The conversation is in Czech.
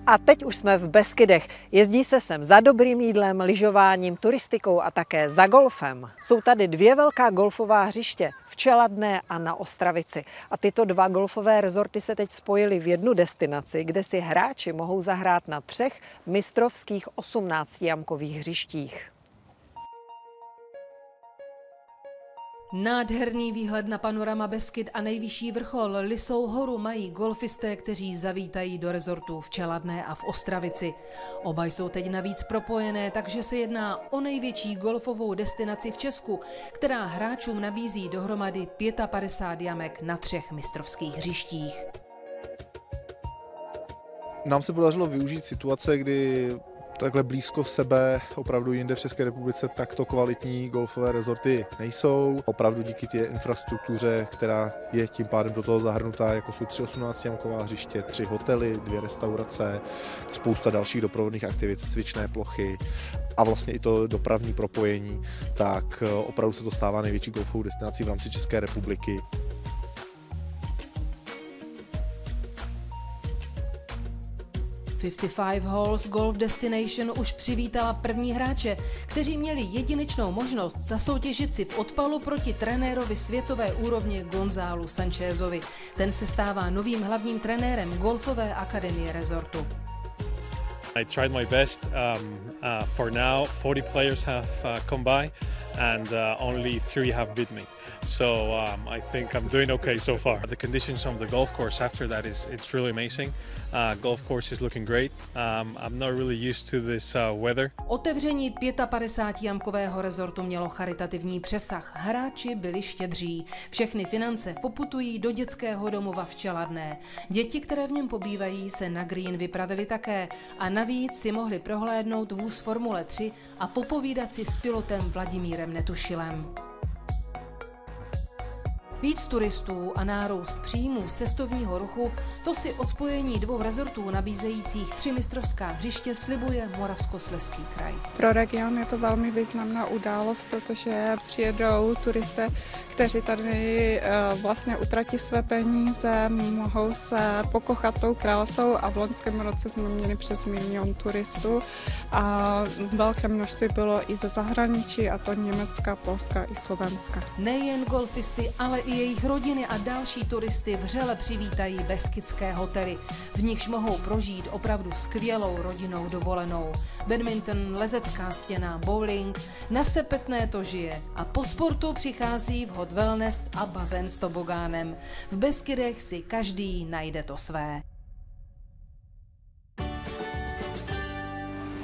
A teď už jsme v Beskydech. Jezdí se sem za dobrým jídlem, lyžováním, turistikou a také za golfem. Jsou tady dvě velká golfová hřiště v Čeladné a na Ostravici. A tyto dva golfové rezorty se teď spojily v jednu destinaci, kde si hráči mohou zahrát na 3 mistrovských 18jamkových hřištích. Nádherný výhled na panorama Beskyd a nejvyšší vrchol Lysou horu mají golfisté, kteří zavítají do rezortů v Čeladné a v Ostravici. Oba jsou teď navíc propojené, takže se jedná o největší golfovou destinaci v Česku, která hráčům nabízí dohromady 55 jamek na 3 mistrovských hřištích. Nám se podařilo využít situace, kdy takhle blízko sebe, opravdu jinde v České republice takto kvalitní golfové rezorty nejsou. Opravdu díky té infrastruktuře, která je tím pádem do toho zahrnutá, jako jsou 3 18jamková hřiště, 3 hotely, 2 restaurace, spousta dalších doprovodných aktivit, cvičné plochy a vlastně i to dopravní propojení, tak opravdu se to stává největší golfovou destinací v rámci České republiky. Fifty-Five Holes Golf Destination už přivítala první hráče, kteří měli jedinečnou možnost zasoutěžit si v odpalu proti trenérovi světové úrovně Gonzálu Sanchezovi. Ten se stává novým hlavním trenérem golfové akademie rezortu. I tried my best. For now, 40 players have come by, and only 3 have beat me. So I think I'm doing okay so far. The conditions on the golf course after that it's really amazing. Golf course is looking great. I'm not really used to this weather. Otevření 55jamkového rezortu mělo charitativní přesah. Hráči byli štědří. Všechny finance poputují do dětského domova v Čeladné. Děti, které v něm pobývají, se na green vypravili také a navíc si mohli prohlédnout vůz Formule 3 a popovídat si s pilotem Vladimírem Netušilem. Víc turistů a nárůst příjmů z cestovního ruchu, to si od spojení 2 rezortů nabízejících 3 mistrovská hřiště slibuje Moravskoslezský kraj. Pro region je to velmi významná událost, protože přijedou turisté, kteří tady vlastně utratí své peníze, mohou se pokochat tou krásou a v loňském roce jsme měli přes 1 000 000 turistů a velké množství bylo i ze zahraničí, a to Německa, Polska i Slovenska. Nejen golfisty, ale i jejich rodiny a další turisty vřele přivítají beskydské hotely. V nichž mohou prožít opravdu skvělou rodinnou dovolenou. Badminton, lezecká stěna, bowling, na Sepetné to žije a po sportu přichází vhod wellness a bazén s tobogánem. V Beskydech si každý najde to své.